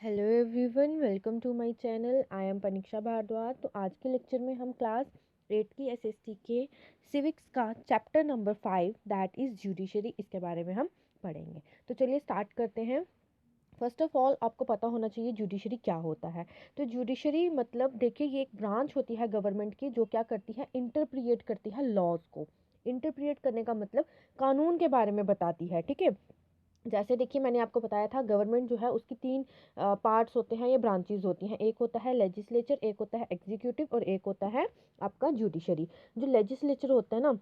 Hello everyone, welcome to my channel. I am Paniksha Bhardwaj. तो आज के लेक्चर में हम क्लास 8 की एसएसटी के सिविक्स का chapter number 5 that is judiciary, इसके बारे में हम पढ़ेंगे। तो चलिए स्टार्ट करते हैं। फर्स्ट ऑफ ऑल आपको पता होना चाहिए जुडिशरी क्या होता है। तो जुडिशरी मतलब देखिए, ये एक ब्रांच होती है गवर्नमेंट की जो क्या करती है, इंटरप्रिएट करती है लॉज को। इंटरप्रिएट करने का मतलब कानून के बारे में बताती है। ठीक है, जैसे देखिए मैंने आपको बताया था गवर्नमेंट जो है उसकी तीन पार्ट्स होते हैं, ये ब्रांचेस होती हैं। एक होता है लेजिस्लेचर, एक होता है एग्जीक्यूटिव और एक होता है आपका जुडिशरी। जो लेजिस्लेचर होता है ना,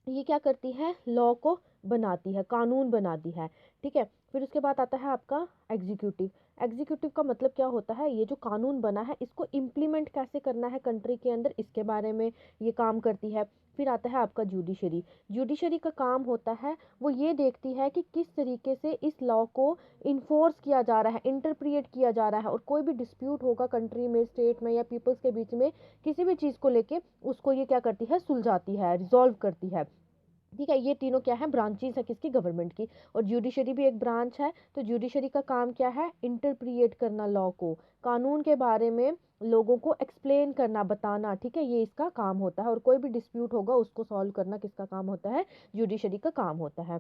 ये क्या करती है, लॉ को बनाती है, कानून बनाती है। ठीक है, फिर उसके बाद आता है आपका एग्जीक्यूटिव। एग्जीक्यूटिव का मतलब क्या होता है, ये जो कानून बना है इसको इम्प्लीमेंट कैसे करना है कंट्री के अंदर, इसके बारे में ये काम करती है। फिर आता है आपका जुडिशरी। जुडिशरी का काम होता है, वो ये देखती है कि किस तरीके से इस लॉ को इन्फोर्स किया जा रहा है, इंटरप्रिएट किया जा रहा है, और कोई भी डिस्प्यूट होगा कंट्री में, स्टेट में या पीपल्स के बीच में किसी भी चीज़ को लेके, उसको ये क्या करती है, सुलझाती है, रिजॉल्व करती है। ठीक है, ये तीनों क्या है, ब्रांचेस है किसकी, गवर्नमेंट की। और जुडिशरी भी एक ब्रांच है। तो जुडिशरी का काम क्या है, इंटरप्रिएट करना लॉ को, कानून के बारे में लोगों को एक्सप्लेन करना, बताना। ठीक है, ये इसका काम होता है। और कोई भी डिस्प्यूट होगा उसको सॉल्व करना किसका काम होता है, जुडिशरी का काम होता है।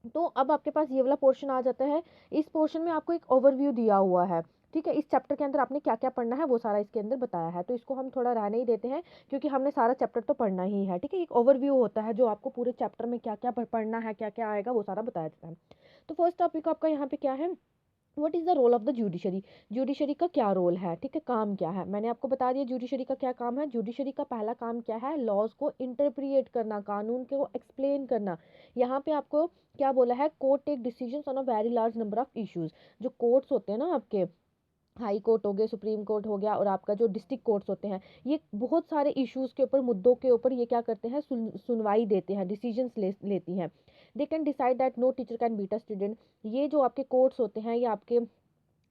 तो अब आपके पास ये वाला पोर्शन आ जाता है। इस पोर्शन में आपको एक ओवरव्यू दिया हुआ है। ठीक है, इस चैप्टर के अंदर आपने क्या क्या पढ़ना है वो सारा इसके अंदर बताया है, तो इसको हम थोड़ा रहने ही देते हैं क्योंकि हमने सारा चैप्टर तो पढ़ना ही है। ठीक है, एक ओवरव्यू होता है जो आपको पूरे चैप्टर में क्या क्या पढ़ना है, क्या क्या आएगा, वो सारा बताया जाता है। तो फर्स्ट टॉपिक आपका यहाँ पे क्या है, what is the role of the judiciary. Judiciary का क्या रोल है, ठीक है, काम क्या है, मैंने आपको बता दिया जुडिशरी का क्या काम है। जुडिशरी का पहला काम क्या है, लॉज को इंटरप्रिएट करना, कानून को एक्सप्लेन करना। यहाँ पे आपको क्या बोला है, court take decisions on a very large number of issues. जो कोर्ट्स होते हैं ना आपके, हाई कोर्ट हो गए, सुप्रीम कोर्ट हो गया, और आपका जो डिस्ट्रिक्ट कोर्ट्स होते हैं, ये बहुत सारे इश्यूज के ऊपर, मुद्दों के ऊपर ये क्या करते हैं, सुनवाई देते हैं, डिसीजंस लेती हैं। They can decide that no teacher can beat a student. ये जो आपके कोर्ट्स होते हैं, या आपके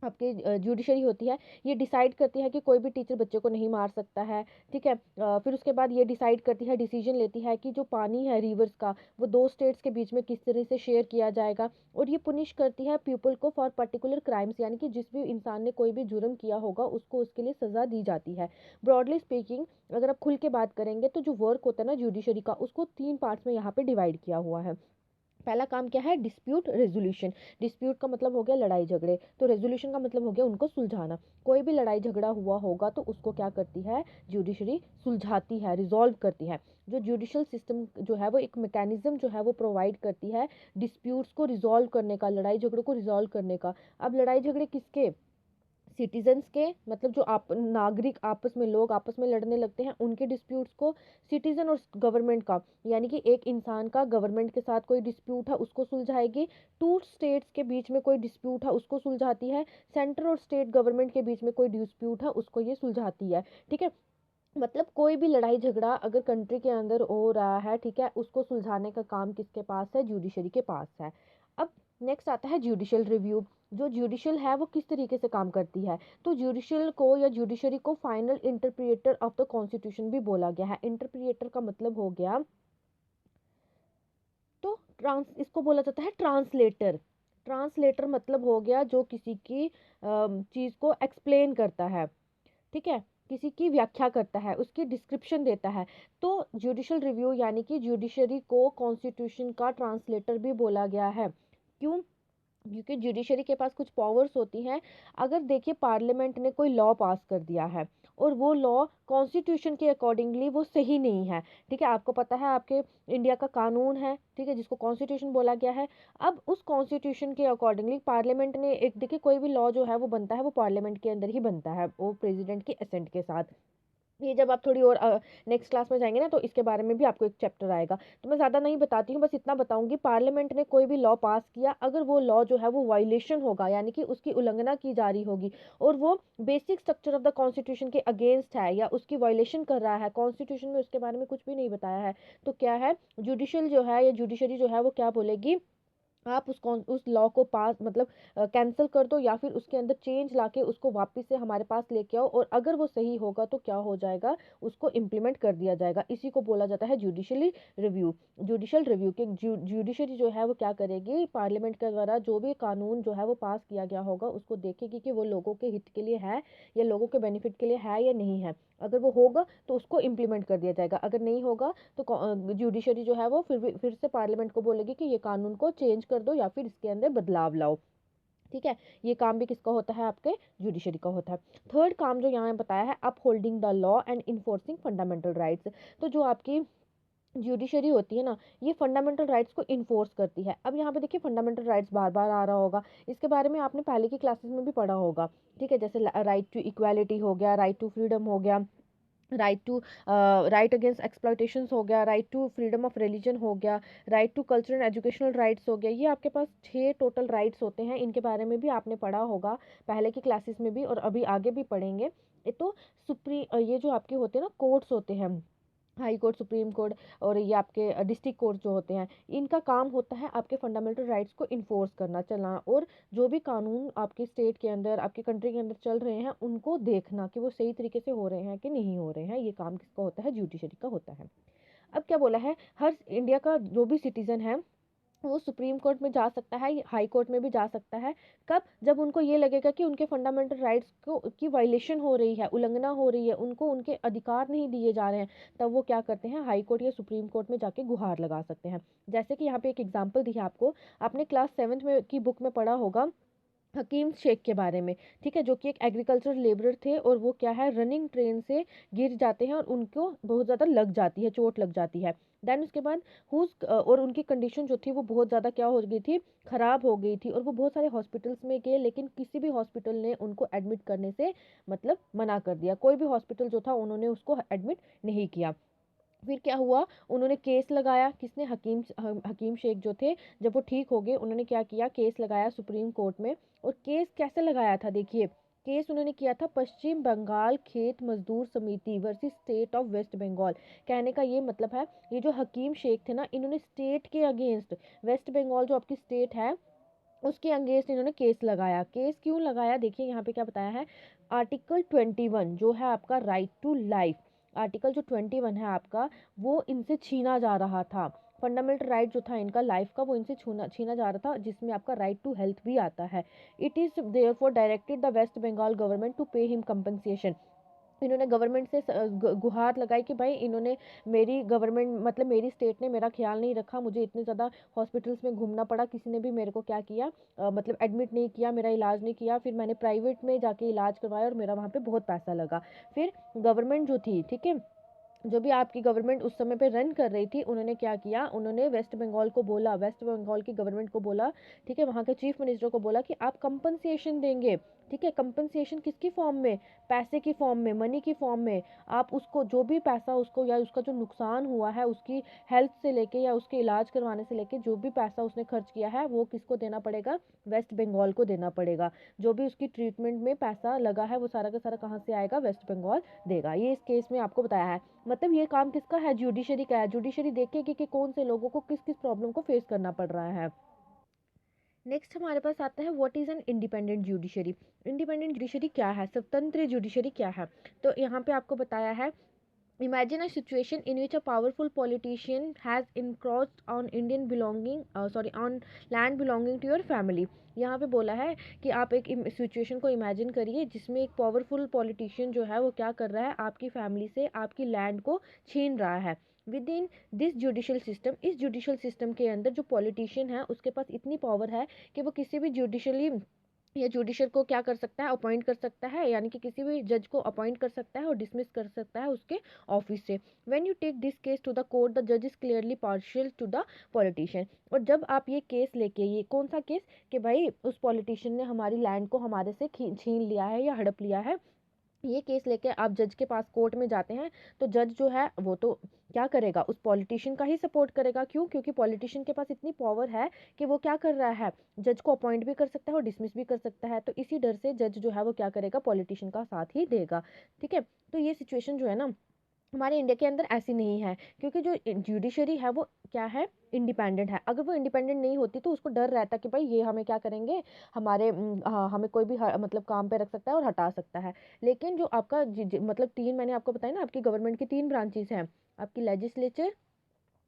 आपके जुडिशरी होती है, ये डिसाइड करती है कि कोई भी टीचर बच्चे को नहीं मार सकता है। ठीक है, फिर उसके बाद ये डिसाइड करती है, डिसीजन लेती है कि जो पानी है रिवर्स का, वो दो स्टेट्स के बीच में किस तरह से शेयर किया जाएगा। और ये पुनिश करती है पीपल को फॉर पर्टिकुलर क्राइम्स, यानी कि जिस भी इंसान ने कोई भी जुर्म किया होगा उसको उसके लिए सज़ा दी जाती है। ब्रॉडली स्पीकिंग, अगर आप खुल के बात करेंगे तो जो वर्क होता है ना जुडिशरी का, उसको तीन पार्ट्स में यहाँ पे डिवाइड किया हुआ है। पहला काम क्या है, डिस्प्यूट रेजोल्यूशन। डिस्प्यूट का मतलब हो गया लड़ाई झगड़े, तो रेजोल्यूशन का मतलब हो गया उनको सुलझाना। कोई भी लड़ाई झगड़ा हुआ होगा तो उसको क्या करती है, जुडिशरी सुलझाती है, रिजॉल्व करती है। जो जुडिशल सिस्टम जो है वो एक मैकेनिज्म जो है वो प्रोवाइड करती है डिस्प्यूट्स को रिजॉल्व करने का, लड़ाई झगड़ों को रिजॉल्व करने का। अब लड़ाई झगड़े किसके, सिटीजन्स के, मतलब जो आप नागरिक आपस में, लोग आपस में लड़ने लगते हैं, उनके डिस्प्यूट्स को। सिटीजन और गवर्नमेंट का, यानी कि एक इंसान का गवर्नमेंट के साथ कोई डिस्प्यूट है उसको सुलझाएगी। टू स्टेट्स के बीच में कोई डिस्प्यूट है उसको सुलझाती है। सेंटर और स्टेट गवर्नमेंट के बीच में कोई डिस्प्यूट है उसको ये सुलझाती है। ठीक है, मतलब कोई भी लड़ाई झगड़ा अगर कंट्री के अंदर हो रहा है, ठीक है, उसको सुलझाने का काम किसके पास है, जुडिशरी के पास है। अब नेक्स्ट आता है जुडिशियल रिव्यू। जो जुडिशियल है वो किस तरीके से काम करती है, तो जुडिशियल को या जुडिशरी को फाइनल इंटरप्रिएटर ऑफ द कॉन्स्टिट्यूशन भी बोला गया है। इंटरप्रिएटर का मतलब हो गया, तो ट्रांस इसको बोला जाता है ट्रांसलेटर। ट्रांसलेटर मतलब हो गया जो किसी की चीज़ को एक्सप्लेन करता है। ठीक है, किसी की व्याख्या करता है, उसकी डिस्क्रिप्शन देता है। तो जुडिशियल रिव्यू यानी कि जुडिशरी को कॉन्स्टिट्यूशन का ट्रांसलेटर भी बोला गया है। क्यों, क्योंकि जुडिशरी के पास कुछ पावर्स होती हैं। अगर देखिए पार्लियामेंट ने कोई लॉ पास कर दिया है और वो लॉ कॉन्स्टिट्यूशन के अकॉर्डिंगली वो सही नहीं है। ठीक है, आपको पता है आपके इंडिया का कानून है, ठीक है, जिसको कॉन्स्टिट्यूशन बोला गया है। अब उस कॉन्स्टिट्यूशन के अकॉर्डिंगली पार्लियामेंट ने एक, देखिए कोई भी लॉ जो है वो बनता है वो पार्लियामेंट के अंदर ही बनता है, वो प्रेसिडेंट की असेंट के साथ। ये जब आप थोड़ी और नेक्स्ट क्लास में जाएंगे ना तो इसके बारे में भी आपको एक चैप्टर आएगा, तो मैं ज़्यादा नहीं बताती हूँ, बस इतना बताऊंगी। पार्लियामेंट ने कोई भी लॉ पास किया, अगर वो लॉ जो है वो वायलेशन होगा, यानी कि उसकी उल्लंघना की जा रही होगी, और वो basic structure of the constitution के अगेंस्ट है या उसकी वायलेशन कर रहा है, कॉन्स्टिट्यूशन में उसके बारे में कुछ भी नहीं बताया है, तो क्या है, जुडिशियल जो है या जुडिशरी जो है वो क्या बोलेगी, आप उस लॉ को पास मतलब कैंसिल कर दो या फिर उसके अंदर चेंज लाके उसको वापस से हमारे पास लेके आओ, और अगर वो सही होगा तो क्या हो जाएगा, उसको इम्प्लीमेंट कर दिया जाएगा। इसी को बोला जाता है जुडिशली रिव्यू। जुडिशल रिव्यू के जुडिशरी जो है वो क्या करेगी, पार्लियामेंट के द्वारा जो भी कानून जो है वो पास किया गया होगा उसको देखेगी कि वो लोगों के हित के लिए है या लोगों के बेनिफिट के लिए है या नहीं है। अगर वो होगा तो उसको इम्प्लीमेंट कर दिया जाएगा, अगर नहीं होगा तो जुडिशरी जो है वो फिर से पार्लियामेंट को बोलेगी कि ये कानून को चेंज कर दो या फिर इसके अंदर बदलाव लाओ। ठीक है, ये काम भी किसका होता है, आपके जुडिशरी का होता है। थर्ड काम जो यहाँ बताया है, up holding the law and enforcing fundamental rights. तो जो आपकी जुडिशरी होती है ना, ये फंडामेंटल राइट्स को इन्फोर्स करती है। अब यहाँ पे देखिए फंडामेंटल राइट्स बार बार आ रहा होगा, इसके बारे में आपने पहले की क्लासेस में भी पढ़ा होगा। ठीक है, जैसे राइट टू इक्वालिटी हो गया, राइट टू फ्रीडम हो गया, राइट अगेंस्ट एक्सप्लॉयटेशंस हो गया, right to freedom of religion हो गया, right to cultural and educational rights हो गया। ये आपके पास 6 टोटल राइट्स होते हैं, इनके बारे में भी आपने पढ़ा होगा पहले की क्लासेस में भी, और अभी आगे भी पढ़ेंगे। ये तो ये जो आपके होते हैं ना कोर्ट्स होते हैं, हाई कोर्ट, सुप्रीम कोर्ट, और ये आपके डिस्ट्रिक्ट कोर्ट जो होते हैं, इनका काम होता है आपके फंडामेंटल राइट्स को इन्फोर्स करना, चलाना, और जो भी कानून आपके स्टेट के अंदर, आपके कंट्री के अंदर चल रहे हैं उनको देखना कि वो सही तरीके से हो रहे हैं कि नहीं हो रहे हैं। ये काम किसका होता है, जुडिशरी का होता है। अब क्या बोला है, हर इंडिया का जो भी सिटीजन है वो सुप्रीम कोर्ट में जा सकता है, हाई कोर्ट में भी जा सकता है। कब, जब उनको ये लगेगा कि उनके फंडामेंटल राइट्स को की वायलेशन हो रही है, उल्लंघना हो रही है, उनको उनके अधिकार नहीं दिए जा रहे हैं, तब वो क्या करते हैं, हाई कोर्ट या सुप्रीम कोर्ट में जाके गुहार लगा सकते हैं। जैसे कि यहाँ पे एक एग्जांपल दी है आपको, आपने क्लास 7th में की बुक में पढ़ा होगा हकीम शेख के बारे में। ठीक है, जो कि एक एग्रीकल्चर लेबरर थे, और वो क्या है, रनिंग ट्रेन से गिर जाते हैं और उनको बहुत ज़्यादा लग जाती है, चोट लग जाती है। देन उसके बाद और उनकी कंडीशन जो थी वो बहुत ज़्यादा क्या हो गई थी, ख़राब हो गई थी, और वो बहुत सारे हॉस्पिटल्स में गए, लेकिन किसी भी हॉस्पिटल ने उनको एडमिट करने से मतलब मना कर दिया। कोई भी हॉस्पिटल जो था उन्होंने उसको एडमिट नहीं किया। फिर क्या हुआ, उन्होंने केस लगाया, किसने, हकीम शेख जो थे, जब वो ठीक हो गए उन्होंने क्या किया, केस लगाया सुप्रीम कोर्ट में। और केस कैसे लगाया था, देखिए, केस उन्होंने किया था पश्चिम Bengal Khet Mazdoor Samity versus state of West Bengal. कहने का ये मतलब है, ये जो हकीम शेख थे ना, इन्होंने स्टेट के अगेंस्ट, वेस्ट बंगाल जो आपकी स्टेट है उसके अगेंस्ट इन्होंने केस लगाया। केस क्यों लगाया, देखिए यहाँ पे क्या बताया है, आर्टिकल 21 जो है आपका राइट टू लाइफ, आर्टिकल जो 21 है आपका, वो इनसे छीना जा रहा था। फंडामेंटल राइट जो था इनका लाइफ का, वो इनसे छीना जा रहा था, जिसमें आपका राइट टू हेल्थ भी आता है। It is therefore directed the West Bengal government to pay him compensation. इन्होंने गवर्नमेंट से गुहार लगाई कि भाई इन्होंने, मेरी गवर्नमेंट मतलब मेरी स्टेट ने मेरा ख्याल नहीं रखा, मुझे इतने ज़्यादा हॉस्पिटल्स में घूमना पड़ा, किसी ने भी मेरे को क्या किया, मतलब एडमिट नहीं किया, मेरा इलाज नहीं किया, फिर मैंने प्राइवेट में जाके इलाज करवाया और मेरा वहाँ पे बहुत पैसा लगा। फिर गवर्नमेंट जो थी, ठीक है, जो भी आपकी गवर्नमेंट उस समय पे रन कर रही थी, उन्होंने क्या किया, उन्होंने वेस्ट बंगाल को बोला, वेस्ट बंगाल की गवर्नमेंट को बोला, ठीक है, वहाँ के चीफ मिनिस्टर को बोला कि आप कंपनसेशन देंगे। ठीक है, कंपनसेशन किसकी फॉर्म में, पैसे की फॉर्म में, मनी की फॉर्म में। आप उसको जो भी पैसा उसको, या उसका जो नुकसान हुआ है उसकी हेल्थ से लेके या उसके इलाज करवाने से लेके, जो भी पैसा उसने खर्च किया है वो किसको देना पड़ेगा, वेस्ट बंगाल को देना पड़ेगा। जो भी उसकी ट्रीटमेंट में पैसा लगा है वो सारा का सारा कहाँ से आएगा, वेस्ट बंगाल देगा। ये इस केस में आपको बताया है। मतलब ये काम किसका है, जुडिशरी का है। जुडिशरी देखेगी कि कौन से लोगों को किस किस प्रॉब्लम को फेस करना पड़ रहा है। नेक्स्ट हमारे पास आता है, what is an independent judiciary. Independent judiciary क्या है, स्वतंत्र जुडिशरी क्या है। तो यहाँ पे आपको बताया है, imagine a situation in which a powerful politician has encroached on Indian belonging on land belonging to your family। यहाँ पे बोला है कि आप एक सिचुएशन को इमेजिन करिए जिसमें एक पावरफुल पॉलिटिशियन जो है वो क्या कर रहा है, आपकी फैमिली से आपकी लैंड को छीन रहा है। With in this judicial system, इस जुडिशल सिस्टम के अंदर जो पॉलिटिशियन है उसके पास इतनी पावर है कि वो किसी भी जुडिशली या जुडिशल को क्या कर सकता है, अपॉइंट कर सकता है, यानी कि किसी भी जज को अपॉइंट कर सकता है और डिसमिस कर सकता है उसके ऑफिस से। When you take this case to the court, the जज is clearly partial to the politician. और जब आप ये केस लेके, ये कौन सा केस, कि भाई उस पॉलिटिशियन ने हमारी लैंड को हमारे से छीन लिया है या हड़प लिया है, ये केस लेके आप जज के पास कोर्ट में जाते हैं, तो जज जो है वो तो क्या करेगा, उस पॉलिटिशियन का ही सपोर्ट करेगा। क्यों, क्योंकि पॉलिटिशियन के पास इतनी पावर है कि वो क्या कर रहा है, जज को अपॉइंट भी कर सकता है और डिसमिस भी कर सकता है। तो इसी डर से जज जो है वो क्या करेगा, पॉलिटिशियन का साथ ही देगा। ठीक है, तो ये सिचुएशन जो है ना, हमारे इंडिया के अंदर ऐसी नहीं है, क्योंकि जो जुडिशरी है वो क्या है, इंडिपेंडेंट है। अगर वो इंडिपेंडेंट नहीं होती तो उसको डर रहता कि भाई ये हमें क्या करेंगे, हमारे हाँ, हमें कोई भी मतलब काम पे रख सकता है और हटा सकता है। लेकिन जो आपका मतलब तीन, मैंने आपको बताया ना, आपकी गवर्नमेंट की तीन ब्रांचेस हैं, आपकी लेजिस्लेचर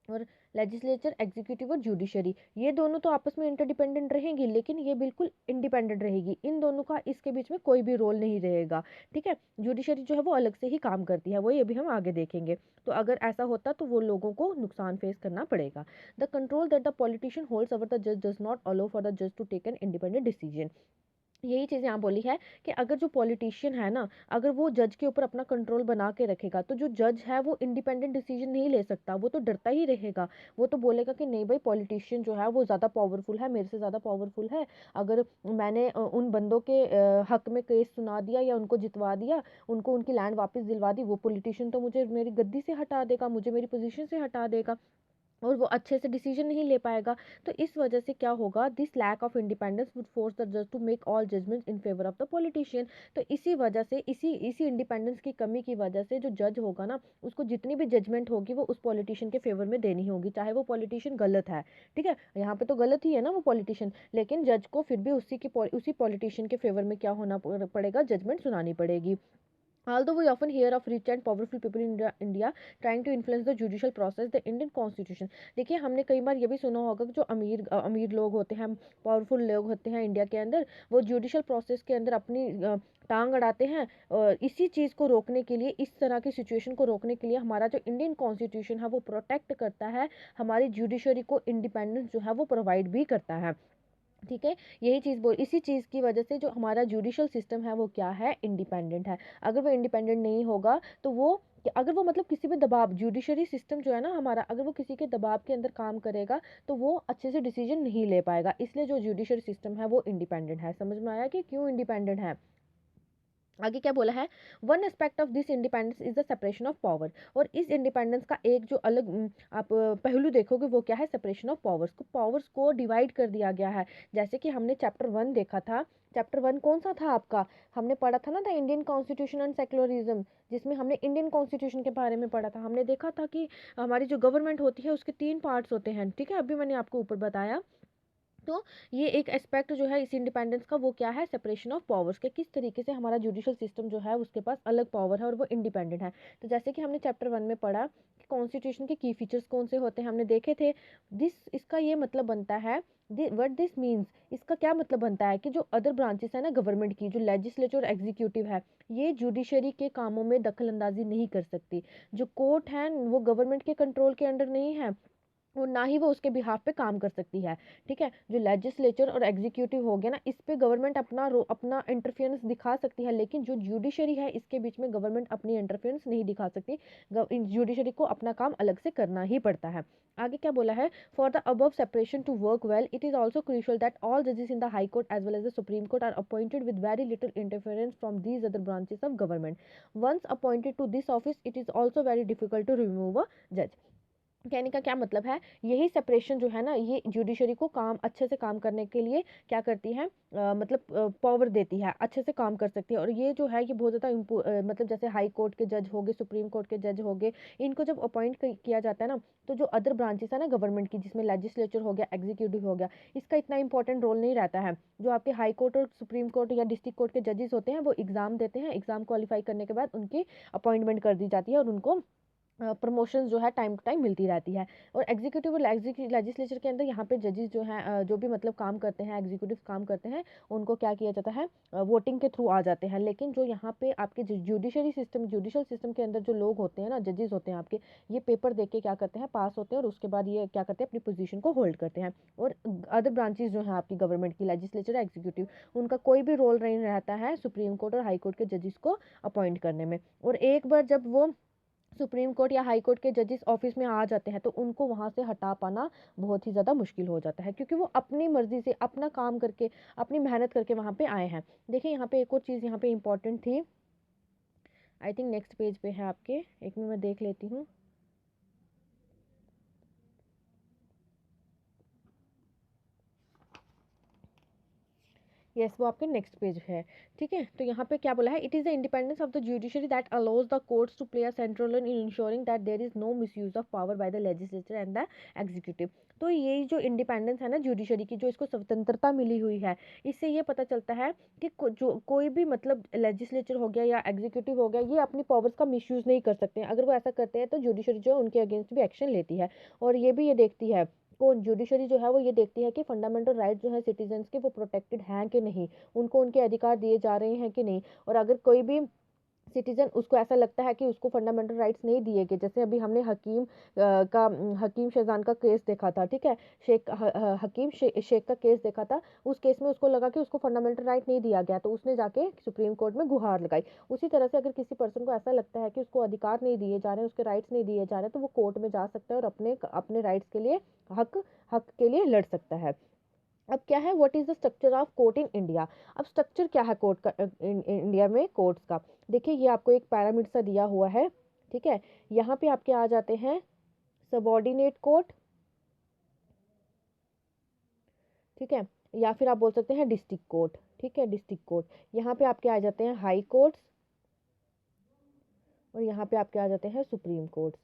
और एग्जीक्यूटिव और जुडिशरी, ये दोनों तो आपस में इंटरडिपेंडेंट रहेंगी, लेकिन ये बिल्कुल इंडिपेंडेंट रहेगी। इन दोनों का इसके बीच में कोई भी रोल नहीं रहेगा। ठीक है, जुडिशरी जो है वो अलग से ही काम करती है, वही अभी हम आगे देखेंगे। तो अगर ऐसा होता तो वो लोगों को नुकसान फेस करना पड़ेगा। The control that the politician holds over the जज does not allow for the जज to take an independent decision. यही चीज़ यहाँ बोली है कि अगर जो पॉलिटिशियन है ना, अगर वो जज के ऊपर अपना कंट्रोल बना के रखेगा, तो जो जज है वो इंडिपेंडेंट डिसीजन नहीं ले सकता, वो तो डरता ही रहेगा। वो तो बोलेगा कि नहीं भाई, पॉलिटिशियन जो है वो ज़्यादा पावरफुल है, मेरे से ज़्यादा पावरफुल है। अगर मैंने उन बंदों के हक में केस सुना दिया या उनको जितवा दिया, उनको उनकी लैंड वापस दिलवा दी, वो पॉलिटिशियन तो मुझे मेरी गद्दी से हटा देगा, मुझे मेरी पोजीशन से हटा देगा, और वो अच्छे से डिसीजन नहीं ले पाएगा। तो इस वजह से क्या होगा, this lack of independence would force the जज to make all judgments in favour of the politician. तो इसी वजह से, इसी इसी इंडिपेंडेंस की कमी की वजह से जो जज होगा ना, उसको जितनी भी जजमेंट होगी वो उस पॉलिटिशियन के फेवर में देनी होगी, चाहे वो पॉलिटिशियन गलत है। ठीक है, यहाँ पे तो गलत ही है ना वो पॉलिटिशियन, लेकिन जज को फिर भी उसी पॉलिटिशियन के फेवर में क्या होना पड़ेगा, जजमेंट सुनानी पड़ेगी। Although we often hear of rich and powerful people in India trying to influence the judicial process, the Indian Constitution, देखिए हमने कई बार ये भी सुना होगा कि जो अमीर लोग होते हैं, पावरफुल लोग होते हैं इंडिया के अंदर, वो जुडिशल प्रोसेस के अंदर अपनी टांग अड़ाते हैं। और इसी चीज़ को रोकने के लिए, इस तरह की सिचुएशन को रोकने के लिए, हमारा जो इंडियन कॉन्स्टिट्यूशन है वो प्रोटेक्ट करता है, हमारी जुडिशरी को इंडिपेंडेंस जो है वो प्रोवाइड भी करता है। ठीक है, यही चीज़ बोल, इसी चीज़ की वजह से जो हमारा जुडिशल सिस्टम है वो क्या है, इंडिपेंडेंट है। अगर वो इंडिपेंडेंट नहीं होगा तो वो, अगर वो मतलब किसी भी दबाव, जुडिशरी सिस्टम जो है ना हमारा, अगर वो किसी के दबाव के अंदर काम करेगा तो वो अच्छे से डिसीजन नहीं ले पाएगा। इसलिए जो जुडिशरी सिस्टम है वो इंडिपेंडेंट है। समझ में आया कि क्यों इंडिपेंडेंट है। आगे क्या बोला है, one aspect of this independence is the separation of power. और इस इंडिपेंडेंस का एक जो अलग आप पहलू देखोगे वो क्या है, सेपरेशन ऑफ पावर्स को डिवाइड कर दिया गया है। जैसे कि हमने चैप्टर 1 देखा था। चैप्टर 1 कौन सा था आपका, हमने पढ़ा था ना, the Indian constitution and secularism, जिसमें हमने इंडियन कॉन्स्टिट्यूशन के बारे में पढ़ा था। हमने देखा था कि हमारी जो गवर्नमेंट होती है उसके 3 पार्ट्स होते हैं। ठीक है, अभी मैंने आपको ऊपर बताया। तो ये एक एस्पेक्ट जो है इस इंडिपेंडेंस का, वो क्या है, सेपरेशन ऑफ पावर्स के, किस तरीके से हमारा जुडिशल सिस्टम जो है उसके पास अलग पावर है और वो इंडिपेंडेंट है। तो जैसे कि हमने चैप्टर 1 में पढ़ा कि कॉन्स्टिट्यूशन के की फीचर्स कौन से होते हैं, हमने देखे थे। इसका ये मतलब बनता है, व्हाट दिस मीन्स, इसका क्या मतलब बनता है कि जो अदर ब्रांचेस है ना गवर्नमेंट की, जो लेजिस्लेचर और एग्जीक्यूटिव है, ये जुडिशरी के कामों में दखल अंदाजी नहीं कर सकती। जो कोर्ट है वो गवर्नमेंट के कंट्रोल के अंडर नहीं है, और ना ही वो उसके बिहाफ पे काम कर सकती है। ठीक है, जो लेजिस्लेचर और एग्जीक्यूटिव हो गया ना, इस पे गवर्नमेंट अपना इंटरफेरेंस दिखा सकती है, लेकिन जो जुडिशरी है इसके बीच में गवर्नमेंट अपनी इंटरफेरेंस नहीं दिखा सकती। जुडिशरी को अपना काम अलग से करना ही पड़ता है। आगे क्या बोला है, for the above separation two work well it is also crucial that all जजेस in the high court as well as the Supreme Court are appointed with very little interference from these other branches of government. Once appointed to this office it is also very difficult to remove a जज। कहने का क्या मतलब है, यही separation जो है ना, ये जुडिशरी को काम अच्छे से काम करने के लिए क्या करती है, मतलब पावर देती है, अच्छे से काम कर सकती है। और ये जो है ये बहुत ज़्यादा मतलब जैसे हाई कोर्ट के जज हो गए, सुप्रीम कोर्ट के जज हो गए, इनको जब अपॉइंट किया जाता है ना, तो जो अदर ब्रांचेस है ना गवर्नमेंट की, जिसमें लेजिस्लेचर हो गया, एग्जीक्यूटिव हो गया, इसका इतना इंपॉर्टेंट रोल नहीं रहता है। जो आपके हाई कोर्ट और सुप्रीम कोर्ट या डिस्ट्रिक्ट कोर्ट के जजेस होते हैं वो एग्जाम देते हैं, एग्जाम क्वालिफाई करने के बाद उनकी अपॉइंटमेंट कर दी जाती है और उनको प्रमोशंस जो है टाइम टू टाइम मिलती रहती है। और एग्जीक्यूटिव और लेजिस्लेचर के अंदर यहाँ पे जजेस जो हैं, जो भी मतलब काम करते हैं, एग्जीक्यूटिव काम करते हैं, उनको क्या किया जाता है, वोटिंग के थ्रू आ जाते हैं। लेकिन जो यहाँ पे आपके जुडिशल सिस्टम के अंदर जो लोग होते हैं ना, जजेस होते हैं आपके, ये पेपर दे के क्या करते हैं, पास होते हैं, और उसके बाद ये क्या करते हैं, अपनी पोजीशन को होल्ड करते हैं। और अदर ब्रांचेस जो है आपकी गवर्नमेंट की, लेजिस्लेचर, एग्जीक्यूटिव, उनका कोई भी रोल नहीं रहता है सुप्रीम कोर्ट और हाई कोर्ट के जजेस को अपॉइंट करने में। और एक बार जब वो सुप्रीम कोर्ट या हाई कोर्ट के जजेस ऑफिस में आ जाते हैं तो उनको वहां से हटा पाना बहुत ही ज़्यादा मुश्किल हो जाता है, क्योंकि वो अपनी मर्जी से अपना काम करके, अपनी मेहनत करके वहां पे आए हैं। देखिए यहाँ पे एक और चीज़ यहाँ पे इंपॉर्टेंट थी, आई थिंक नेक्स्ट पेज पे है आपके, एक मिनट मैं देख लेती हूँ। यस वो आपके नेक्स्ट पेज है। ठीक है, तो यहाँ पे क्या बोला है, it is the independence of the judiciary that allows the courts to play a central role in ensuring that there is no misuse of power by the legislature and the executive. तो ये जो independence है ना judiciary की, जो इसको स्वतंत्रता मिली हुई है, इससे ये पता चलता है कि जो कोई भी मतलब लेजिस्लेचर हो गया या एग्जीक्यूटिव हो गया, ये अपनी पावर्स का मिसयूज नहीं कर सकते हैं। अगर वो ऐसा करते हैं तो जुडिशरी जो है उनके अगेंस्ट भी एक्शन लेती है। और ये भी ये देखती है, कौन, जुडिशरी जो है वो ये देखती है कि फंडामेंटल राइट जो है सिटीजन्स के वो प्रोटेक्टेड हैं कि नहीं, उनको उनके अधिकार दिए जा रहे हैं कि नहीं। और अगर कोई भी सिटीजन उसको ऐसा लगता है कि उसको फंडामेंटल राइट्स नहीं दिए गए, जैसे अभी हमने हकीम शेजान का केस देखा था। ठीक है, हकीम शेख का केस देखा था। उस केस में उसको लगा कि उसको फंडामेंटल राइट नहीं दिया गया, तो उसने जाके सुप्रीम कोर्ट में गुहार लगाई। उसी तरह से अगर किसी पर्सन को ऐसा लगता है कि उसको अधिकार नहीं दिए जा रहे हैं, उसके राइट्स नहीं दिए जा रहे, तो वो कोर्ट में जा सकता है और अपने अपने राइट्स के लिए हक हक के लिए लड़ सकता है। अब क्या है, what is the structure of court in India. अब स्ट्रक्चर क्या है कोर्ट का इंडिया में कोर्ट्स का। देखिए ये आपको एक पैरामिड सा दिया हुआ है। ठीक है, यहाँ पे आपके आ जाते हैं सबॉर्डिनेट कोर्ट। ठीक है, या फिर आप बोल सकते हैं डिस्ट्रिक्ट कोर्ट। ठीक है, डिस्ट्रिक्ट कोर्ट। यहाँ पे आपके आ जाते हैं हाई कोर्ट्स, और यहाँ पे आपके आ जाते हैं सुप्रीम कोर्ट्स।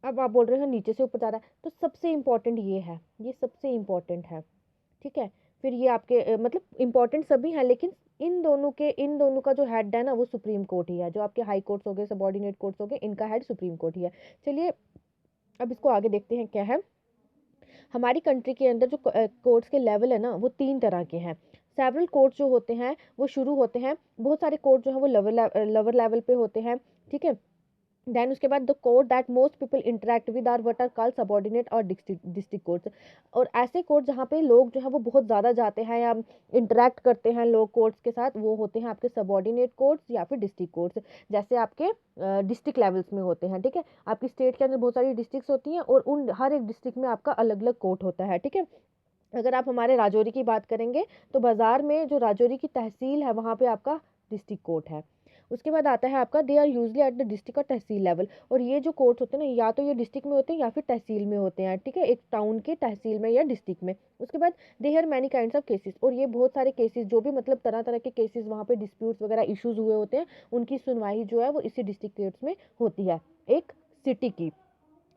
अब आप बोल रहे हो नीचे से ऊपर जा रहा है, तो सबसे इम्पोर्टेंट ये है, ये सबसे इम्पोर्टेंट है। ठीक है, फिर ये आपके मतलब इम्पोर्टेंट सभी हैं, लेकिन इन दोनों का जो हेड है ना वो सुप्रीम कोर्ट ही है। जो आपके हाई कोर्ट्स हो गए, सबॉर्डिनेट कोर्ट्स हो गए, इनका हेड सुप्रीम कोर्ट ही है। चलिए अब इसको आगे देखते हैं क्या है। हमारी कंट्री के अंदर जो कोर्ट्स के लेवल है ना वो 3 तरह के हैं। सेवरल कोर्ट्स जो होते हैं वो शुरू होते हैं, बहुत सारे कोर्ट जो है वो लोअर लेवल पे होते हैं। ठीक है, देन उसके बाद the court that most people interact with are what are called subordinate और डिस्ट्रिक्ट कोर्ट्स। और ऐसे कोर्ट जहाँ पे लोग जो है वो बहुत ज़्यादा जाते हैं या इंटरेक्ट करते हैं लोग कोर्ट्स के साथ, वो होते हैं आपके सबॉर्डिनेट कोर्ट्स या फिर डिस्ट्रिक्ट कोर्ट्स, जैसे आपके डिस्ट्रिक्ट लेवल्स में होते हैं। ठीक है, आपकी स्टेट के अंदर बहुत सारी डिस्ट्रिक्ट्स होती हैं और उन हर एक डिस्ट्रिक्ट में आपका अलग अलग कोर्ट होता है। ठीक है, अगर आप हमारे राजौरी की बात करेंगे तो बाजार में जो राजौरी की तहसील है वहाँ पे आपका डिस्ट्रिक्ट कोर्ट है। उसके बाद आता है आपका, they are usually at the district और तहसील लेवल। और ये जो कोर्ट्स होते हैं ना, या तो ये डिस्ट्रिक्ट में होते हैं या फिर तहसील में होते हैं। ठीक है, एक टाउन के तहसील में या डिस्ट्रिक्ट में। उसके बाद they have many kinds of cases, और ये बहुत सारे केसेस जो भी मतलब तरह तरह के केसेस वहाँ पे डिस्प्यूट्स वगैरह इश्यूज हुए होते हैं, उनकी सुनवाई जो है वो इसी डिस्ट्रिक्ट कोर्ट्स में होती है, एक सिटी की,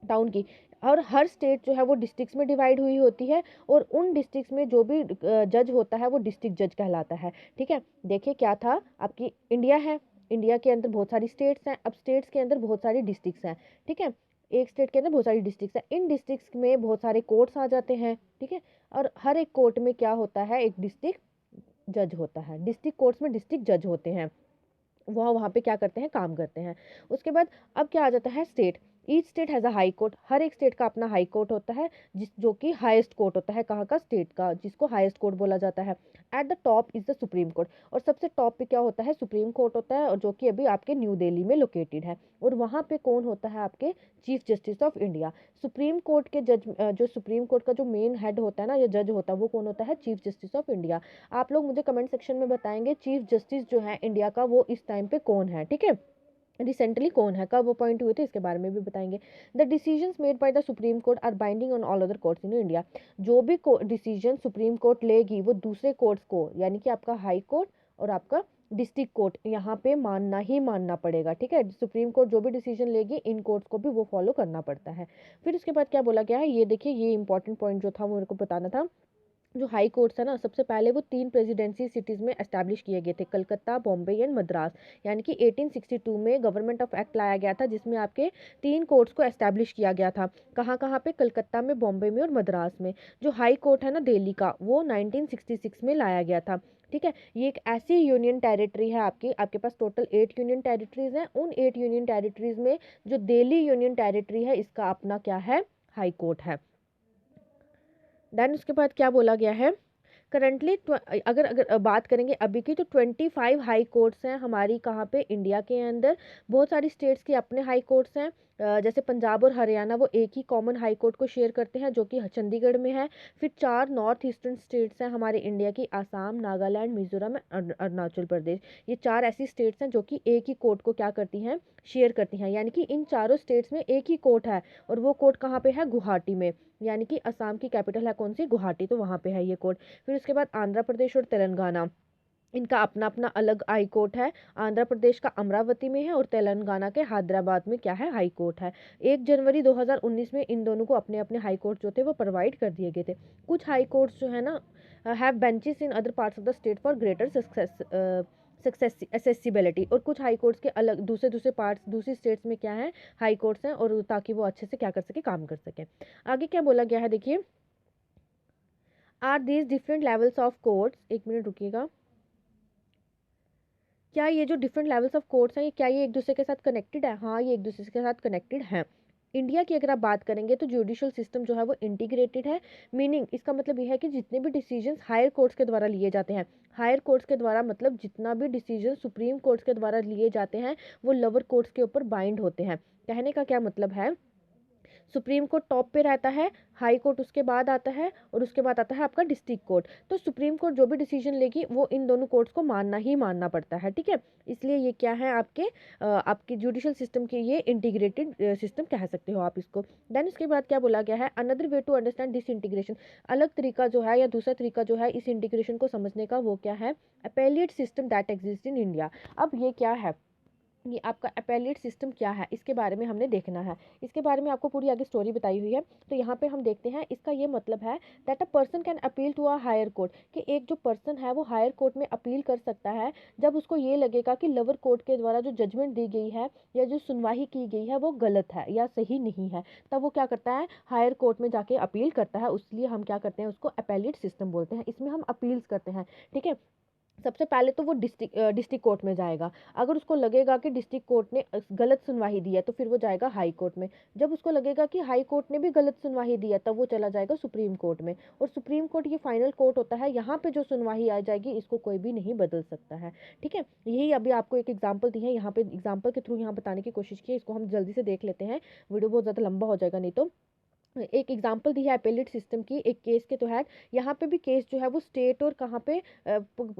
टाउन की। और हर स्टेट जो है वो डिस्ट्रिक्ट्स में डिवाइड हुई होती है, और उन डिस्ट्रिक्ट्स में जो भी जज होता है वो डिस्ट्रिक्ट जज कहलाता है। ठीक है, देखिए क्या था, आपकी इंडिया है, इंडिया के अंदर बहुत सारी स्टेट्स हैं, अब स्टेट्स के अंदर बहुत सारी डिस्ट्रिक्ट्स हैं। ठीक है, एक स्टेट के अंदर बहुत सारी डिस्ट्रिक्ट्स हैं, इन डिस्ट्रिक्ट्स में बहुत सारे कोर्ट्स आ जाते हैं। ठीक है, और हर एक कोर्ट में क्या होता है, एक डिस्ट्रिक्ट जज होता है। डिस्ट्रिक्ट कोर्ट्स में डिस्ट्रिक्ट जज होते हैं, वह वहाँ पे क्या करते हैं, काम करते हैं। उसके बाद अब क्या आ जाता है, state. Each state has a high court, हर एक स्टेट का अपना हाई कोर्ट होता है, जिस जो कि हाईएस्ट कोर्ट होता है, कहाँ का, स्टेट का, जिसको हाईएस्ट कोर्ट बोला जाता है। At the top is the Supreme court, और सबसे टॉप पे क्या होता है, सुप्रीम कोर्ट होता है, और जो कि अभी आपके न्यू दिल्ली में लोकेटेड है। और वहाँ पे कौन होता है, आपके chief justice of India. Supreme court के जज, जो सुप्रीम कोर्ट का जो मेन हेड होता है ना, या जज होता है, वो कौन होता है, चीफ जस्टिस ऑफ इंडिया। आप लोग मुझे कमेंट सेक्शन में बताएंगे चीफ जस्टिस जो है इंडिया का वो इस टाइम पे कौन है। ठीक है, रिसेंटली कौन है, कब अपॉइंट हुए थे, इसके बारे में भी बताएंगे। The decisions made by the Supreme Court are binding on all other courts in India. जो भी डिसीजन सुप्रीम कोर्ट लेगी वो दूसरे कोर्ट्स को, यानी कि आपका हाई कोर्ट और आपका डिस्ट्रिक्ट कोर्ट, यहाँ पे मानना ही मानना पड़ेगा। ठीक है, सुप्रीम कोर्ट जो भी डिसीजन लेगी इन कोर्ट्स को भी वो फॉलो करना पड़ता है। फिर उसके बाद क्या बोला गया है, ये देखिए, ये इंपॉर्टेंट पॉइंट जो था वो मेरे को बताना था। जो हाई कोर्ट्स है ना, सबसे पहले वो 3 प्रेसिडेंसी सिटीज़ में एस्टैब्लिश किए गए थे, कलकत्ता, बॉम्बे एंड मद्रास। यानी कि 1862 में गवर्नमेंट ऑफ एक्ट लाया गया था, जिसमें आपके 3 कोर्ट्स को एस्टैब्लिश किया गया था। कहाँ कहाँ पे, कलकत्ता में, बॉम्बे में और मद्रास में। जो हाई कोर्ट है ना दिल्ली का, वो 1966 में लाया गया था। ठीक है, ये एक ऐसी यूनियन टेरिटरी है आपकी, आपके पास टोटल 8 यूनियन टेरिटरीज हैं। उन 8 यूनियन टेरिटरीज में जो दिल्ली यूनियन टेरिटरी है, इसका अपना क्या है, हाई कोर्ट है। देन उसके बाद क्या बोला गया है, करंटली अगर अगर बात करेंगे अभी की, तो 25 हाई कोर्ट्स हैं हमारी, कहाँ पे, इंडिया के अंदर। बहुत सारी स्टेट्स के अपने हाई कोर्ट्स हैं, जैसे पंजाब और हरियाणा वो एक ही कॉमन हाई कोर्ट को शेयर करते हैं, जो कि चंडीगढ़ में है। फिर 4 नॉर्थ ईस्टर्न स्टेट्स हैं हमारे इंडिया की, आसाम, नागालैंड, मिजोरम, अरुणाचल प्रदेश। ये 4 ऐसी स्टेट्स हैं जो कि एक ही कोर्ट को क्या करती हैं, शेयर करती हैं। यानी कि इन चारों स्टेट्स में एक ही कोर्ट है, और वो कोर्ट कहाँ पे है, गुवाहाटी में। यानी कि असम की कैपिटल है कौन सी, गुवाहाटी, तो वहाँ पे है ये कोर्ट। फिर उसके बाद आंध्र प्रदेश और तेलंगाना, इनका अपना अपना अलग हाई कोर्ट है। आंध्र प्रदेश का अमरावती में है और तेलंगाना के हैदराबाद में क्या है, हाई कोर्ट है। 1 जनवरी 2019 में इन दोनों को अपने अपने हाई कोर्ट जो थे वो प्रोवाइड कर दिए गए थे। कुछ हाई कोर्ट्स जो है ना have benches in other parts of the state for greater success accessibility, और कुछ हाई कोर्ट्स के अलग दूसरे दूसरे पार्ट्स दूसरी स्टेट्स में क्या है, हाई कोर्ट्स हैं, और ताकि वो अच्छे से क्या कर सके, काम कर सके। आगे क्या बोला गया है देखिए, are these different levels of courts, एक मिनट रुकिएगा, क्या ये जो डिफरेंट लेवल्स ऑफ कोर्ट्स हैं ये क्या ये एक दूसरे के साथ कनेक्टेड है? हाँ, ये एक दूसरे के साथ कनेक्टेड हैं। इंडिया की अगर आप बात करेंगे तो जुडिशियल सिस्टम जो है वो इंटीग्रेटेड है। मीनिंग इसका मतलब ये है कि जितने भी डिसीजंस हायर कोर्ट्स के द्वारा लिए जाते हैं, हायर कोर्ट्स के द्वारा मतलब जितना भी डिसीजन सुप्रीम कोर्ट्स के द्वारा लिए जाते हैं वो लोअर कोर्ट्स के ऊपर बाइंड होते हैं। कहने का क्या मतलब है, सुप्रीम कोर्ट टॉप पे रहता है, हाई कोर्ट उसके बाद आता है, और उसके बाद आता है आपका डिस्ट्रिक्ट कोर्ट। तो सुप्रीम कोर्ट जो भी डिसीजन लेगी वो इन दोनों कोर्ट्स को मानना ही मानना पड़ता है, ठीक है। इसलिए ये क्या है आपके जुडिशियल सिस्टम के ये इंटीग्रेटेड सिस्टम कह सकते हो आप इसको। देन उसके बाद क्या बोला गया है, another way to understand this integration, अलग तरीका जो है या दूसरा तरीका जो है इस इंटीग्रेशन को समझने का, वो क्या है, appellate system that exist in India. अब ये क्या है, ये आपका अपेलेट सिस्टम क्या है, इसके बारे में हमने देखना है। इसके बारे में आपको पूरी आगे स्टोरी बताई हुई है। तो यहाँ पे हम देखते हैं, इसका ये मतलब है that a person can appeal to a higher court, कि एक जो पर्सन है वो हायर कोर्ट में अपील कर सकता है जब उसको ये लगेगा कि लोअर कोर्ट के द्वारा जो जजमेंट दी गई है या जो सुनवाई की गई है वो गलत है या सही नहीं है। तब वो क्या करता है, हायर कोर्ट में जाके अपील करता है। उसलिए हम क्या करते हैं, उसको अपेलेट सिस्टम बोलते हैं। इसमें हम अपील्स करते हैं, ठीक है। सबसे पहले तो वो डिस्ट्रिक्ट कोर्ट में जाएगा। अगर उसको लगेगा कि डिस्ट्रिक्ट कोर्ट ने गलत सुनवाई दी है तो फिर वो जाएगा हाई कोर्ट में। जब उसको लगेगा कि हाई कोर्ट ने भी गलत सुनवाई दी है तब वो चला जाएगा सुप्रीम कोर्ट में। और सुप्रीम कोर्ट ये फाइनल कोर्ट होता है, यहाँ पे जो सुनवाई आ जाएगी इसको कोई भी नहीं बदल सकता है, ठीक है। यही अभी आपको एक एग्जाम्पल दी है, यहाँ पे एग्जाम्पल के थ्रू यहाँ बताने की कोशिश की है। इसको हम जल्दी से देख लेते हैं, वीडियो बहुत ज़्यादा लंबा हो जाएगा नहीं तो। एक एग्जांपल दी है अपेलेट सिस्टम की, एक केस के तहत। यहाँ पे भी केस जो है वो स्टेट और कहाँ पे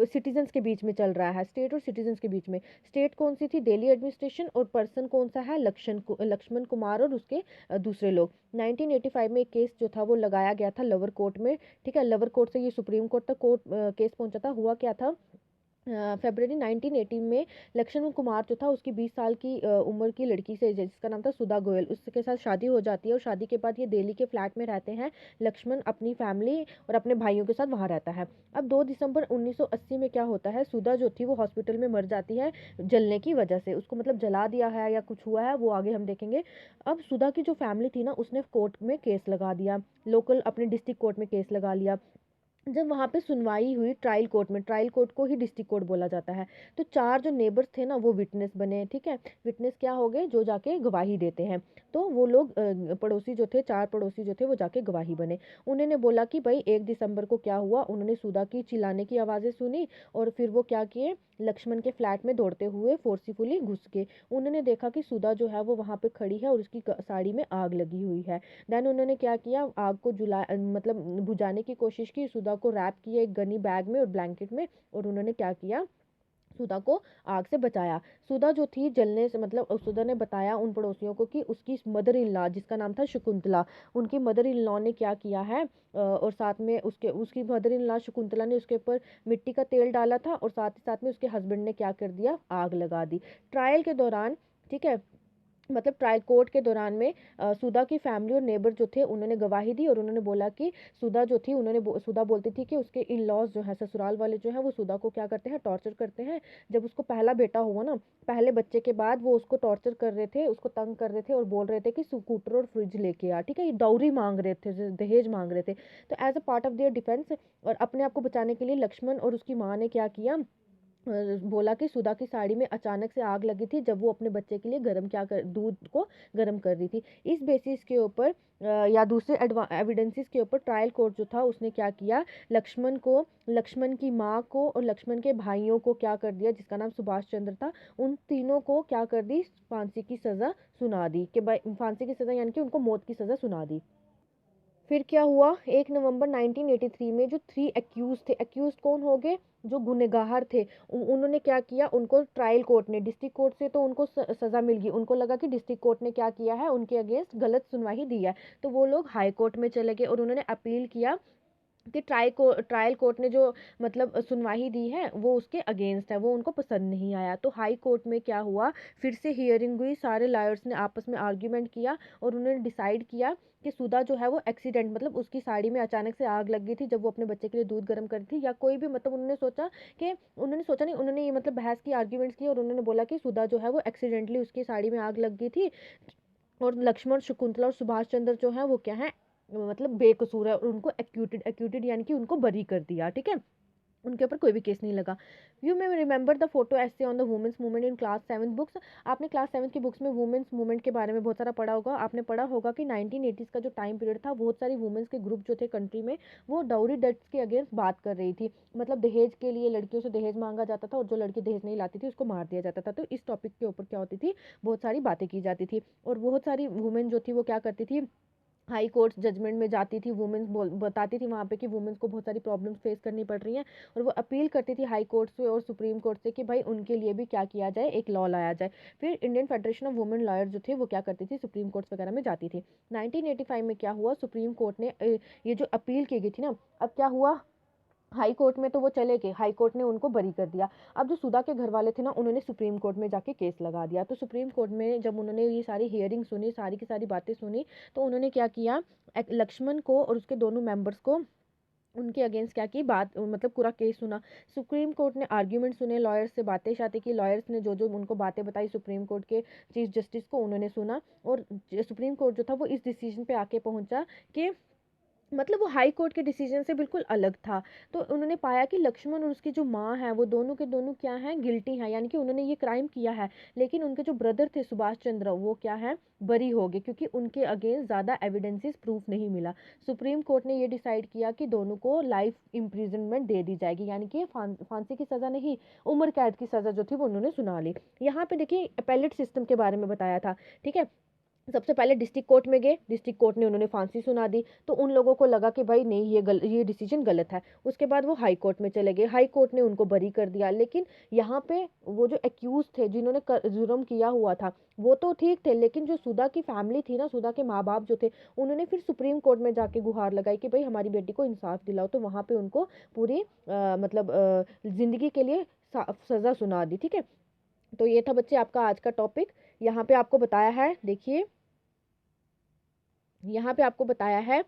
सिटीजन्स के बीच में चल रहा है, स्टेट और सिटीजन्स के बीच में। स्टेट कौन सी थी, दिल्ली एडमिनिस्ट्रेशन, और पर्सन कौन सा है, लक्ष्मण कुमार और उसके दूसरे लोग। 1985 में एक केस जो था वो लगाया गया था लोअर कोर्ट में, ठीक है। लोअर कोर्ट से ये सुप्रीम कोर्ट तक केस पहुंचा था। हुआ क्या था, फरवरी 1918 में लक्ष्मण कुमार जो था उसकी 20 साल की उम्र की लड़की से जिसका नाम था सुधा गोयल, उसके साथ शादी हो जाती है। और शादी के बाद ये दिल्ली के फ्लैट में रहते हैं लक्ष्मण, अपनी फैमिली और अपने भाइयों के साथ वहाँ रहता है। अब 2 दिसंबर 1980 में क्या होता है, सुधा जो थी वो हॉस्पिटल में मर जाती है जलने की वजह से। उसको मतलब जला दिया है या कुछ हुआ है, वो आगे हम देखेंगे। अब सुधा की जो फैमिली थी ना उसने कोर्ट में केस लगा दिया, लोकल अपने डिस्ट्रिक्ट कोर्ट में केस लगा लिया। जब वहाँ पे सुनवाई हुई ट्रायल कोर्ट में, ट्रायल कोर्ट को ही डिस्ट्रिक्ट कोर्ट बोला जाता है, तो 4 जो नेबर्स थे ना वो विटनेस बने, ठीक है। विटनेस क्या हो गए, जो जाके गवाही देते हैं। तो वो लोग पड़ोसी जो थे, 4 पड़ोसी जो थे वो जाके गवाही बने। उन्होंने बोला कि भाई 1 दिसंबर को क्या हुआ, उन्होंने सुधा की चिल्लाने की आवाज़ें सुनी और फिर वो क्या किए, लक्ष्मण के फ्लैट में दौड़ते हुए फोर्सिफुली घुस के उन्होंने देखा कि सुधा जो है वो वहाँ पे खड़ी है और उसकी साड़ी में आग लगी हुई है। देन उन्होंने क्या किया, आग को मतलब बुझाने की कोशिश की, सुधा को रैप किया एक गनी बैग में और ब्लैंकेट में, और उन्होंने क्या किया, सुधा को आग से बचाया। सुधा जो थी जलने से मतलब सुधा ने बताया उन पड़ोसियों को कि उसकी मदर इन लॉ जिसका नाम था शकुंतला, उनकी मदर इन लॉ ने क्या किया है, और साथ में उसकी मदर इन लॉ शकुंतला ने उसके ऊपर मिट्टी का तेल डाला था, और साथ ही साथ में उसके हस्बैंड ने क्या कर दिया, आग लगा दी। ट्रायल के दौरान, ठीक है, मतलब ट्रायल कोर्ट के दौरान में सुधा की फैमिली और नेबर जो थे उन्होंने गवाही दी, और उन्होंने बोला कि सुधा जो थी सुधा बोलती थी कि उसके इन लॉज जो है ससुराल वाले जो है वो सुधा को क्या करते हैं, टॉर्चर करते हैं। जब उसको पहला बेटा हुआ ना, पहले बच्चे के बाद वो उसको टॉर्चर कर रहे थे, उसको तंग कर रहे थे और बोल रहे थे कि स्कूटर और फ्रिज लेके आ, ठीक है। ये डाउरी मांग रहे थे, दहेज मांग रहे थे। तो as a part of their defence और अपने आप को बचाने के लिए लक्ष्मण और उसकी माँ ने क्या किया, बोला कि सुधा की साड़ी में अचानक से आग लगी थी जब वो अपने बच्चे के लिए दूध को गर्म कर रही थी। इस बेसिस के ऊपर या दूसरे एविडेंसेस के ऊपर ट्रायल कोर्ट जो था उसने क्या किया, लक्ष्मण की माँ को और लक्ष्मण के भाइयों को क्या कर दिया, जिसका नाम सुभाष चंद्र था, उन तीनों को क्या कर दी, फांसी की सजा सुना दी कि भाई फांसी की सजा यानी कि उनको मौत की सजा सुना दी। फिर क्या हुआ, 1 नवंबर 1983 में जो 3 एक्यूज थे, एक्यूज कौन हो गए, जो गुनहगार थे, उन्होंने क्या किया, उनको ट्रायल कोर्ट ने, डिस्ट्रिक्ट कोर्ट से तो उनको सज़ा मिल गई, उनको लगा कि डिस्ट्रिक्ट कोर्ट ने क्या किया है, उनके अगेंस्ट गलत सुनवाई दी है, तो वो लोग हाई कोर्ट में चले गए और उन्होंने अपील किया कि ट्रायल कोर्ट ने जो मतलब सुनवाई दी है वो उसके अगेंस्ट है, वो उनको पसंद नहीं आया। तो हाई कोर्ट में क्या हुआ, फिर से हियरिंग हुई, सारे लॉयर्स ने आपस में आर्ग्यूमेंट किया और उन्होंने डिसाइड किया कि सुधा जो है वो एक्सीडेंट, मतलब उसकी साड़ी में अचानक से आग लग गई थी जब वो अपने बच्चे के लिए दूध गर्म कर रही थी, या कोई भी मतलब उन्होंने सोचा नहीं, उन्होंने ये मतलब बहस की, आर्ग्यूमेंट्स की और उन्होंने बोला कि सुधा जो है वो एक्सीडेंटली उसकी साड़ी में आग लग गई थी और लक्ष्मण, शकुंतला और सुभाष चंद्र जो है वो क्या है, मतलब बेकसूर है और उनको एक्यूटेड एक्यूटेड यानी कि उनको बरी कर दिया, ठीक है, उनके ऊपर कोई भी केस नहीं लगा। You may remember the photo essay on the women's movement in class 7 books. आपने क्लास 7 की बुक्स में वुमेन्स मूवमेंट के बारे में बहुत सारा पढ़ा होगा, आपने पढ़ा होगा कि 1980s का जो टाइम पीरियड था, बहुत सारी वुमेन्स के ग्रुप जो थे कंट्री में, वो डाउरी डेट्स के अगेंस्ट बात कर रही थी, मतलब दहेज के लिए लड़कियों से दहेज मांगा जाता था और जो लड़की दहेज नहीं लाती थी उसको मार दिया जाता था। तो इस टॉपिक के ऊपर क्या होती थी, बहुत सारी बातें की जाती थी और बहुत सारी वुमेन जो थी वो क्या करती थी, हाई कोर्ट जजमेंट में जाती थी, वुमेन्स बताती थी वहाँ पे कि वुमेन्स को बहुत सारी प्रॉब्लम्स फेस करनी पड़ रही हैं और वो अपील करती थी हाई कोर्ट से और सुप्रीम कोर्ट से कि भाई उनके लिए भी क्या किया जाए, एक लॉ लाया जाए। फिर Indian federation of women lawyer जो थे वो क्या करती थी, सुप्रीम कोर्ट्स वगैरह में जाती थी। 1985 में क्या हुआ, सुप्रीम कोर्ट ने ये जो अपील की गई थी ना, अब क्या हुआ, हाई कोर्ट में तो वो चले गए, हाई कोर्ट ने उनको बरी कर दिया। अब जो सुधा के घर वाले थे ना, उन्होंने सुप्रीम कोर्ट में जाके केस लगा दिया। तो सुप्रीम कोर्ट में जब उन्होंने ये सारी हियरिंग सुनी, सारी की सारी बातें सुनी, तो उन्होंने क्या किया, लक्ष्मण को और उसके दोनों मेंबर्स को उनके अगेंस्ट क्या की बात, मतलब पूरा केस सुना। सुप्रीम कोर्ट ने आर्ग्यूमेंट सुने, लॉयर्स से बातें शातें की, लॉयर्स ने जो जो उनको बातें बताई सुप्रीम कोर्ट के चीफ जस्टिस को, उन्होंने सुना और सुप्रीम कोर्ट जो था वो इस डिसीजन पे आके पहुंचा कि मतलब वो हाई कोर्ट के डिसीजन से बिल्कुल अलग था। तो उन्होंने पाया कि लक्ष्मण और उसकी जो माँ है वो दोनों के दोनों क्या हैं, गिल्टी हैं, यानी कि उन्होंने ये क्राइम किया है, लेकिन उनके जो ब्रदर थे सुभाष चंद्र वो क्या है, बरी हो गए, क्योंकि उनके अगेंस्ट ज़्यादा एविडेंसेस प्रूफ नहीं मिला। सुप्रीम कोर्ट ने ये डिसाइड किया कि दोनों को लाइफ इम्प्रिजनमेंट दे दी जाएगी, यानी कि फांसी की सज़ा नहीं, उम्र कैद की सज़ा जो थी वो उन्होंने सुना ली। यहाँ पे देखिए अपेलेट सिस्टम के बारे में बताया था, ठीक है, सबसे पहले डिस्ट्रिक्ट कोर्ट में गए, डिस्ट्रिक्ट कोर्ट ने उन्होंने फांसी सुना दी, तो उन लोगों को लगा कि भाई नहीं ये डिसीजन गलत है। उसके बाद वो हाई कोर्ट में चले गए, हाई कोर्ट ने उनको बरी कर दिया। लेकिन यहाँ पे वो जो एक्यूज थे जिन्होंने जुर्म किया हुआ था वो तो ठीक थे, लेकिन जो सुधा की फैमिली थी ना, सुधा के माँ बाप जो थे, उन्होंने फिर सुप्रीम कोर्ट में जाके गुहार लगाई कि भाई हमारी बेटी को इंसाफ दिलाओ। तो वहाँ पे उनको पूरी मतलब जिंदगी के लिए सज़ा सुना दी, ठीक है। तो ये था बच्चे आपका आज का टॉपिक। यहाँ पे आपको बताया है, देखिए यहाँ पे आपको बताया है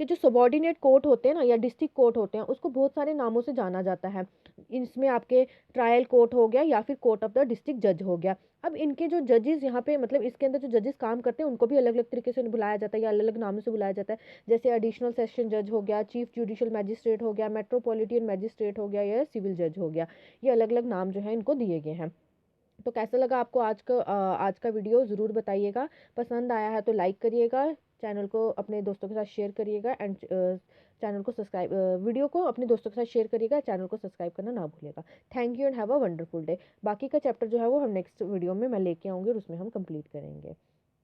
कि जो सबॉर्डिनेट कोर्ट होते हैं ना या डिस्ट्रिक्ट कोर्ट होते हैं उसको बहुत सारे नामों से जाना जाता है। इसमें आपके ट्रायल कोर्ट हो गया या फिर कोर्ट ऑफ द डिस्ट्रिक्ट जज हो गया। अब इनके जो जजेस यहाँ पे मतलब इसके अंदर जो जजेस काम करते हैं उनको भी अलग अलग तरीके से बुलाया जाता है या अलग अलग नामों से बुलाया जाता है। जैसे एडिशनल सेशन जज हो गया, चीफ जुडिशियल मैजिस्ट्रेट हो गया, मेट्रोपॉलिटन मैजिस्ट्रेट हो गया या सिविल जज हो गया। ये अलग अलग नाम जो है इनको दिए गए हैं। तो कैसा लगा आपको आज का वीडियो ज़रूर बताइएगा। पसंद आया है तो लाइक करिएगा, चैनल को अपने दोस्तों के साथ शेयर करिएगा एंड चैनल को सब्सक्राइब वीडियो को अपने दोस्तों के साथ शेयर करिएगा, चैनल को सब्सक्राइब करना ना भूलिएगा। Thank you and have a wonderful day. बाकी का चैप्टर जो है वो हम नेक्स्ट वीडियो में मैं लेके आऊँगी और उसमें हम कंप्लीट करेंगे।